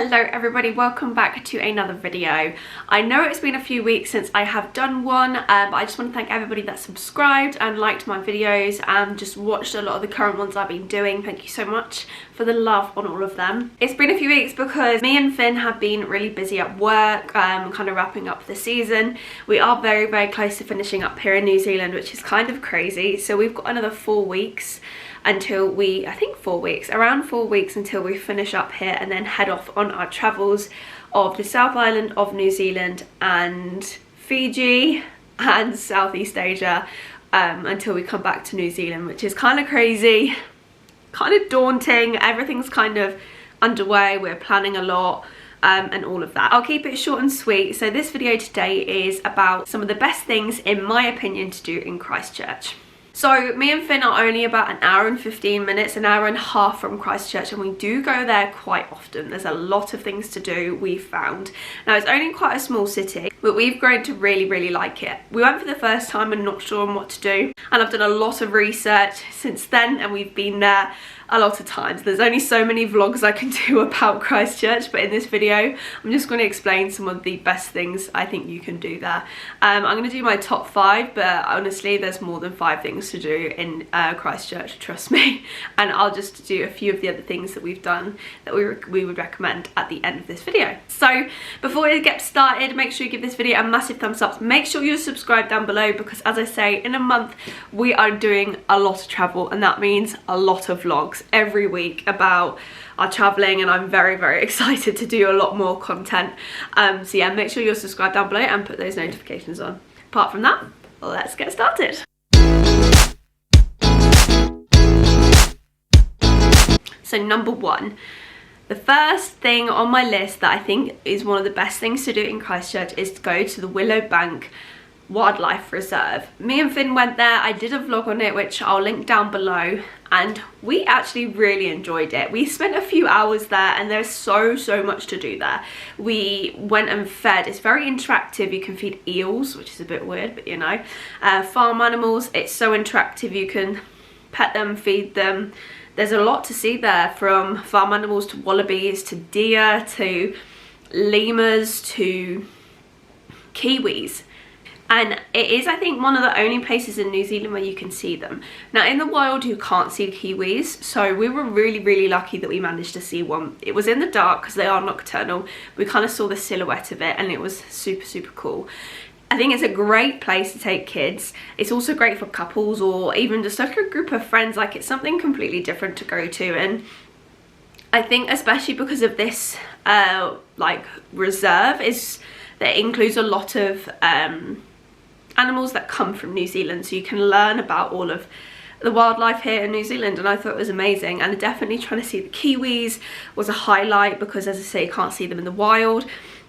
Hello everybody, welcome back to another video. I know it's been a few weeks since I have done one, but I just want to thank everybody that subscribed and liked my videos and just watched a lot of the current ones I've been doing. Thank you so much for the love on all of them. It's been a few weeks because me and Finn have been really busy at work, kind of wrapping up the season. We are very close to finishing up here in New Zealand, which is kind of crazy. So we've got another 4 weeks until we, I think 4 weeks, around 4 weeks until we finish up here and then head off on our travels of the South Island of New Zealand and Fiji and Southeast Asia until we come back to New Zealand, which is kind of crazy, kind of daunting. Everything's kind of underway, we're planning a lot and all of that. I'll keep it short and sweet. So this video today is about some of the best things in my opinion to do in Christchurch. So me and Finn are only about an hour and 15 minutes, an hour and a half from Christchurch, and we do go there quite often. There's a lot of things to do, we've found. Now it's only quite a small city, but we've grown to really like it. We went for the first time and not sure on what to do, and I've done a lot of research since then, and we've been there a lot of times. There's only so many vlogs I can do about Christchurch, but in this video I'm just going to explain some of the best things I think you can do there. I'm going to do my top 5, but honestly there's more than 5 things to do in Christchurch, trust me, and I'll just do a few of the other things that we've done that we would recommend at the end of this video. So before we get started, make sure you give this video a massive thumbs up. Make sure you're subscribed down below, because as I say, in a month we are doing a lot of travel, and that means a lot of vlogs every week about our traveling, and I'm very excited to do a lot more content. So yeah, make sure you're subscribed down below and put those notifications on. Apart from that, let's get started. So number 1, the first thing on my list that I think is one of the best things to do in Christchurch is to go to the Willowbank Wildlife Reserve. Me and Finn went there. I did a vlog on it, which I'll link down below, and we actually really enjoyed it. We spent a few hours there, and there's so much to do there. We went and fed. It's very interactive. You can feed eels, which is a bit weird, but you know, farm animals. It's so interactive. You can pet them, feed them. There's a lot to see there, from farm animals to wallabies to deer to lemurs to kiwis. And it is, I think, one of the only places in New Zealand where you can see them. Now in the wild you can't see kiwis, so we were really lucky that we managed to see one. It was in the dark because they are nocturnal. We kind of saw the silhouette of it, and it was super cool. I think it's a great place to take kids. It's also great for couples or even just like a group of friends. Like, it's something completely different to go to, and I think especially because of this like reserve is that it includes a lot of animals that come from New Zealand, so you can learn about all of the wildlife here in New Zealand, and I thought it was amazing. And definitely trying to see the kiwis was a highlight, because as I say, you can't see them in the wild,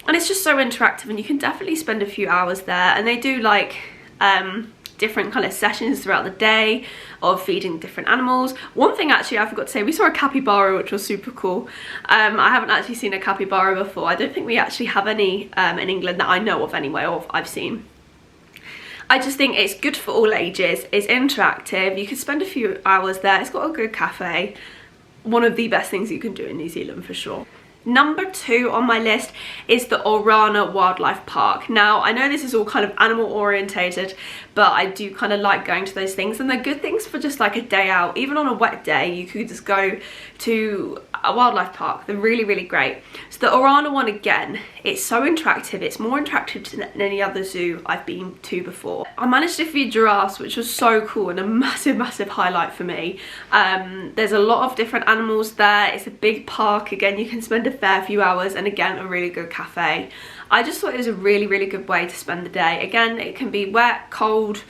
and it's just so interactive, and you can definitely spend a few hours there. And they do like different kind of sessions throughout the day of feeding different animals. One thing actually I forgot to say, we saw a capybara, which was super cool. I haven't actually seen a capybara before. I don't think we actually have any in England that I know of anyway, or I've seen. I just think it's good for all ages. It's interactive. You can spend a few hours there. It's got a good cafe. One of the best things you can do in New Zealand for sure. Number 2 on my list is the Orana Wildlife Park. Now I know this is all kind of animal orientated, but I do kind of like going to those things, and they're good things for just like a day out. Even on a wet day you could just go to a wildlife park. They're really great. So the Orana one, again, it's so interactive. It's more interactive than any other zoo I've been to before. I managed to feed giraffes, which was so cool and a massive highlight for me. There's a lot of different animals there. It's a big park. Again, you can spend a fair few hours, and again, a really good cafe. I just thought it was a really good way to spend the day. Again, it can be wet, cold,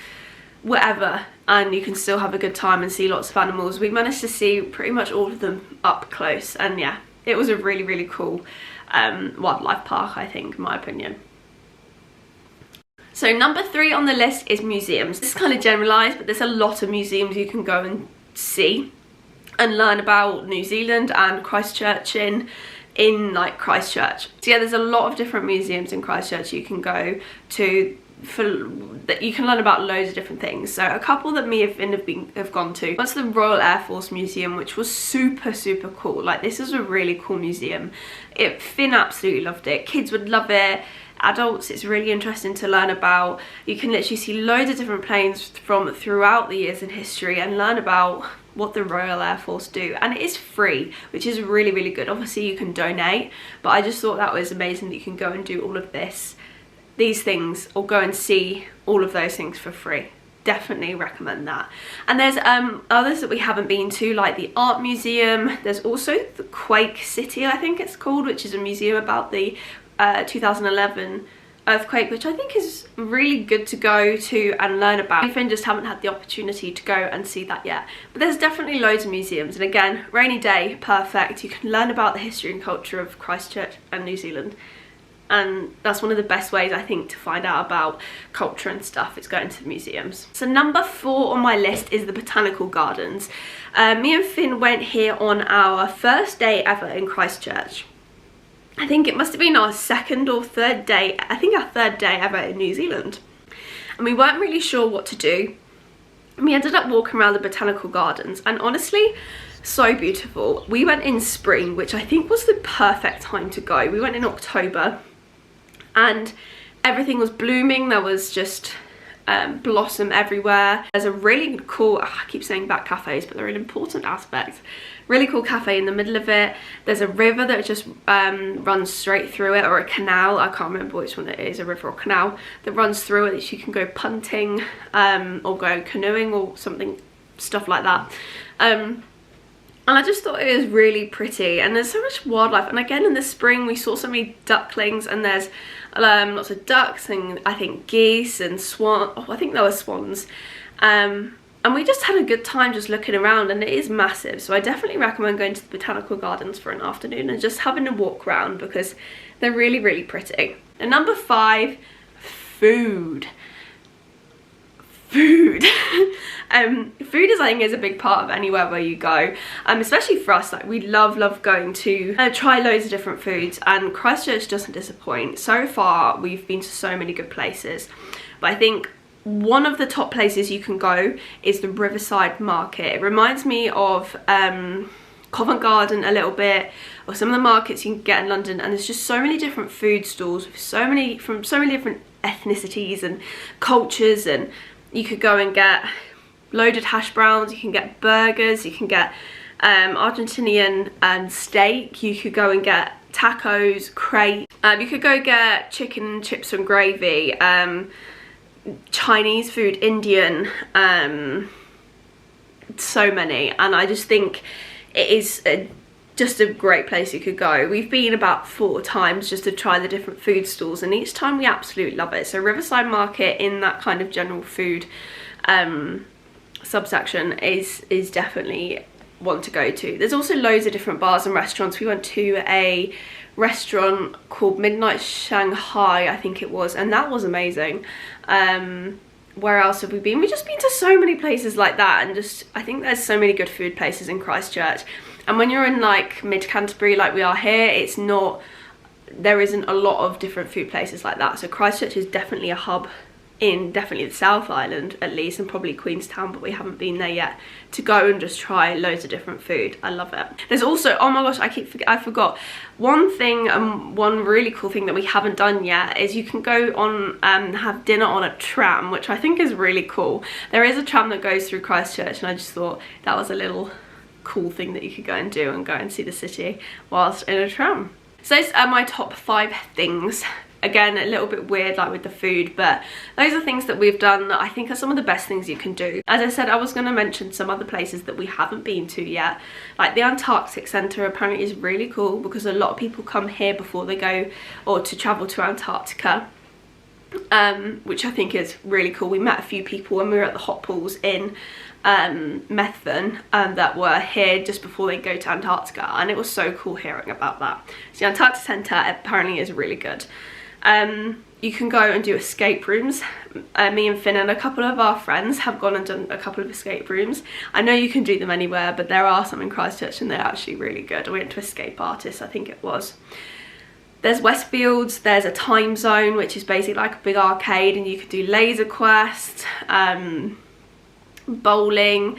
whatever, and you can still have a good time and see lots of animals. We managed to see pretty much all of them up close, and yeah, it was a really cool wildlife park, I think, in my opinion. So number 3 on the list is museums. This is kind of generalised, but there's a lot of museums you can go and see and learn about New Zealand and Christchurch in like Christchurch. So yeah, there's a lot of different museums in Christchurch you can go to. that you can learn about loads of different things. So a couple that me and Finn have gone to. One's the Royal Air Force Museum, which was super cool. Like, this is a really cool museum. Finn absolutely loved it. Kids would love it. Adults, it's really interesting to learn about. You can literally see loads of different planes from throughout the years in history and learn about what the Royal Air Force do, and it is free, which is really good. Obviously you can donate, but I just thought that was amazing that you can go and do all of these things, or go and see all of those things for free. Definitely recommend that. And there's others that we haven't been to, like the art museum. There's also the Quake City, I think it's called, which is a museum about the 2011 earthquake, which I think is really good to go to and learn about. I just haven't had the opportunity to go and see that yet, but there's definitely loads of museums. And again, rainy day, perfect. You can learn about the history and culture of Christchurch and New Zealand, and that's one of the best ways, I think, to find out about culture and stuff, is going to the museums. So number 4 on my list is the Botanical Gardens. Me and Finn went here on our first day ever in Christchurch. I think it must have been our second or third day, I think our third day ever in New Zealand. And we weren't really sure what to do. And we ended up walking around the Botanical Gardens, and honestly, so beautiful. We went in spring, which I think was the perfect time to go. We went in October and everything was blooming. There was just blossom everywhere. There's a really cool, I keep saying back cafes, but they're an important aspect. Really cool cafe in the middle of it. There's a river that just runs straight through it, or a canal, I can't remember which one it is, a river or canal that runs through it, that you can go punting or go canoeing or something, stuff like that. And I just thought it was really pretty, and there's so much wildlife. And again, in the spring we saw so many ducklings, and there's lots of ducks and I think geese and swan, I think there were swans. And we just had a good time just looking around, and it is massive. So I definitely recommend going to the Botanical Gardens for an afternoon and just having a walk around, because they're really pretty. And number 5, food. Food is, I think, is a big part of anywhere where you go, especially for us. Like, we love going to try loads of different foods, and Christchurch doesn't disappoint. So far we've been to so many good places, but I think one of the top places you can go is the Riverside Market. It reminds me of Covent Garden a little bit, or some of the markets you can get in London, and there's just so many different food stalls with from so many different ethnicities and cultures. And you could go and get loaded hash browns, you can get burgers, you can get Argentinian steak, you could go and get tacos, crate, you could go get chicken, chips and gravy, Chinese food, Indian, so many. And I just think it is just a great place you could go. We've been about 4 times just to try the different food stalls, and each time we absolutely love it. So Riverside Market, in that kind of general food subsection, is definitely one to go to. There's also loads of different bars and restaurants. We went to a restaurant called Midnight Shanghai, I think it was, and that was amazing. Where else have we been? We've just been to so many places like that, and just, I think there's so many good food places in Christchurch. And when you're in like mid Canterbury like we are here, it's not, there isn't a lot of different food places like that. So Christchurch is definitely a hub in definitely the South Island at least, and probably Queenstown, but we haven't been there yet, to go and just try loads of different food. I love it. There's also, oh my gosh, I forgot one thing, one really cool thing that we haven't done yet is you can go on have dinner on a tram, which I think is really cool. There is a tram that goes through Christchurch, and I just thought that was a little cool thing that you could go and do, and go and see the city whilst in a tram. So those are my top 5 things. Again, a little bit weird like with the food, but those are things that we've done that I think are some of the best things you can do. As I said, I was going to mention some other places that we haven't been to yet. Like the Antarctic Centre apparently is really cool, because a lot of people come here before they go, or to travel to Antarctica, which I think is really cool. We met a few people when we were at the hot pools in Methven that were here just before they go to Antarctica, and it was so cool hearing about that. So the Antarctic Centre apparently is really good. You can go and do escape rooms. Me and Finn and a couple of our friends have gone and done a couple of escape rooms. I know you can do them anywhere, but there are some in Christchurch and they're actually really good. I went to Escape Artists, I think it was. There's Westfields, there's a time zone, which is basically like a big arcade, and you could do laser quest, bowling,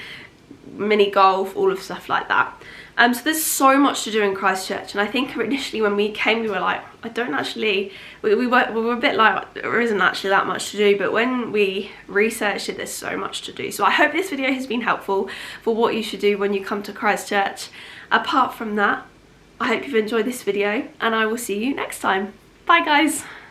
mini golf, all of stuff like that. So there's so much to do in Christchurch, and I think initially when we came we were like, I don't actually, we were a bit like, there isn't actually that much to do, but when we researched it, there's so much to do. So I hope this video has been helpful for what you should do when you come to Christchurch. Apart from that, I hope you've enjoyed this video, and I will see you next time. Bye guys!